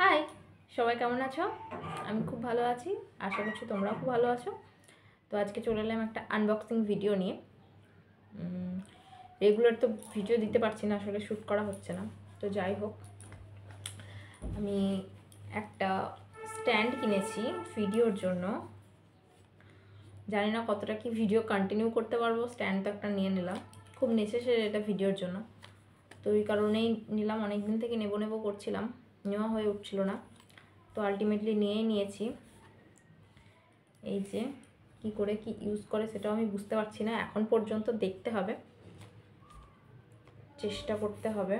High, সবাই কেমন আছো? আমি খুব ভালো আছি, আশা করছি তোমরাও খুব ভালো আছো। তো আজকে চলে এলাম একটা আনবক্সিং ভিডিও নিয়ে। রেগুলার তো ভিডিও দিতে পারছি না, আসলে শ্যুট করা হচ্ছে না। তো যাই হোক, আমি একটা স্ট্যান্ড কিনেছি ভিডিওর জন্য। জানি না কতটা কি ভিডিও কন্টিনিউ করতে পারবো, স্ট্যান্ড তো একটা নিয়ে নিলাম, খুব নেসেসারি এটা ভিডিওর জন্য। তো এই কারণেই নিলাম, অনেক দিন থেকে নেবো নেবো করছিলাম, নেওয়া হয়ে উঠছিল না। তো আলটিমেটলি নিয়েই নিয়েছি। এই যে কি করে কি ইউজ করে সেটাও আমি বুঝতে পারছি না এখন পর্যন্ত, দেখতে হবে, চেষ্টা করতে হবে।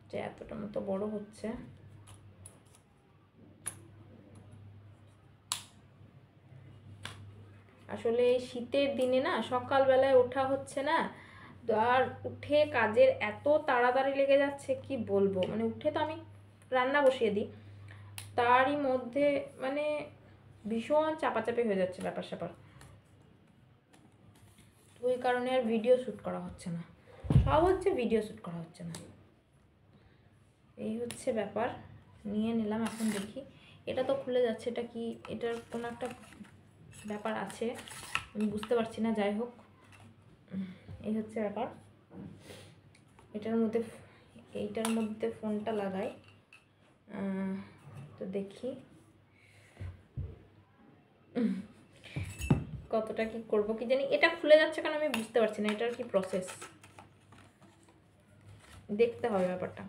যে এতটা মতো বড় হচ্ছে, আসলে শীতের দিনে না সকালবেলায় ওঠা হচ্ছে না, আর উঠে কাজের এত তাড়াতাড়ি লেগে যাচ্ছে কি বলবো। মানে উঠে তো আমি রান্না বসিয়ে দিই, তারই মধ্যে মানে ভীষণ চাপাচাপি হয়ে যাচ্ছে ব্যাপার স্যাপার। ওই কারণে আর ভিডিও শ্যুট করা হচ্ছে না, সব হচ্ছে ভিডিও শ্যুট করা হচ্ছে না, এই হচ্ছে ব্যাপার। নিয়ে নিলাম, এখন দেখি। এটা তো খুলে যাচ্ছে, এটা কি, এটার কোনো একটা ব্যাপার আছে, আমি বুঝতে পারছি না। যাই হোক, এই হচ্ছে ব্যাপার। এইটার মধ্যে ফোনটা লাগাই, তো দেখি কতটা কি করব কি জানি। এটা খুলে যাচ্ছে কেন আমি বুঝতে পারছি না, এটার কি প্রসেস, দেখতে হবে ব্যাপারটা।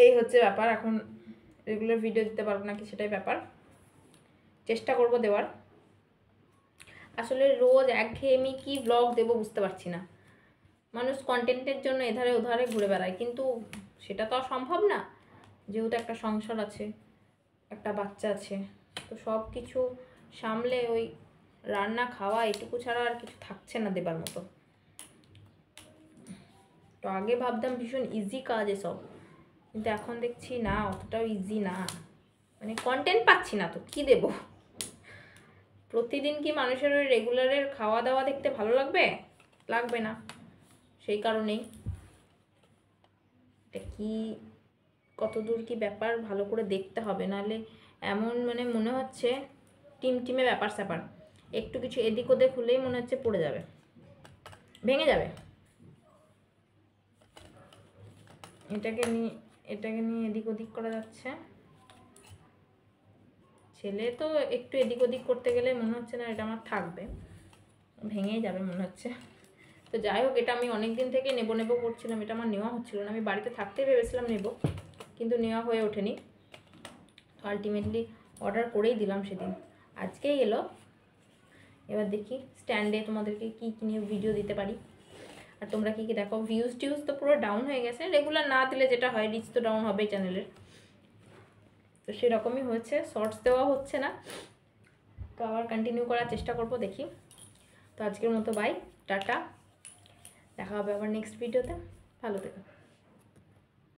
এই হচ্ছে ব্যাপার। এখন রেগুলার ভিডিও দিতে পারবো নাকি সেটাই ব্যাপার, চেষ্টা করব দেওয়ার। আসলে রোজ একঘেয়েমি কি ব্লগ দেবো বুঝতে পারছি না। মানুষ কন্টেন্টের জন্য এধারে ওধারে ঘুরে বেড়ায়, কিন্তু সেটা তো আর সম্ভব না, যেহেতু একটা সংসার আছে, একটা বাচ্চা আছে। তো সব কিছু সামলে ওই রান্না খাওয়া এটুকু ছাড়া আর কিছু থাকছে না দেবার মতো। তো আগে ভাবতাম ভীষণ ইজি কাজ এসব, কিন্তু এখন দেখছি না, অতটাও ইজি না। মানে কন্টেন্ট পাচ্ছি না তো কি দেব। প্রতিদিন কি মানুষের ওই রেগুলারের খাওয়া দাওয়া দেখতে ভালো লাগবে? লাগবে না। সেই কারণেই এটা কি, কতদূর কি ব্যাপার ভালো করে দেখতে হবে, নাহলে এমন মানে মনে হচ্ছে টিমটিমে ব্যাপার স্যাপার, একটু কিছু এদিক ওদিক হলেই মনে হচ্ছে পড়ে যাবে, ভেঙে যাবে। এটাকে নিয়ে এদিক ওদিক করা যাচ্ছে। ছেলে তো একটু এদিক ওদিক করতে গেলে মনে হচ্ছে না এটা আমার থাকবে, ভেঙেই যাবে মনে হচ্ছে। তো যাই হোক, এটা আমি অনেক দিন থেকে নেবো নেবো করছিলাম, এটা আমার নেওয়া হচ্ছিল না। আমি বাড়িতে থাকতেই ভেবেছিলাম নেব, কিন্তু নেওয়া হয়ে ওঠেনি। তো আলটিমেটলি অর্ডার করেই দিলাম সেদিন, আজকেই এলো। এবার দেখি স্ট্যান্ডে তোমাদেরকে কী কী নিয়ে ভিডিও দিতে পারি, আর তোমরা কী কী দেখো। ভিউজ টিউজ তো পুরো ডাউন হয়ে গেছে, রেগুলার না দিলে যেটা হয়, রিচ তো ডাউন হবেই চ্যানেলের। তো সেরকমই হয়েছে, শর্টস দেওয়া হচ্ছে না। তো আবার কন্টিনিউ করার চেষ্টা করব, দেখি। তো আজকের মতো বাই, টাটা, দেখা হবে আবার নেক্সট ভিডিওতে। ভালো থেকো।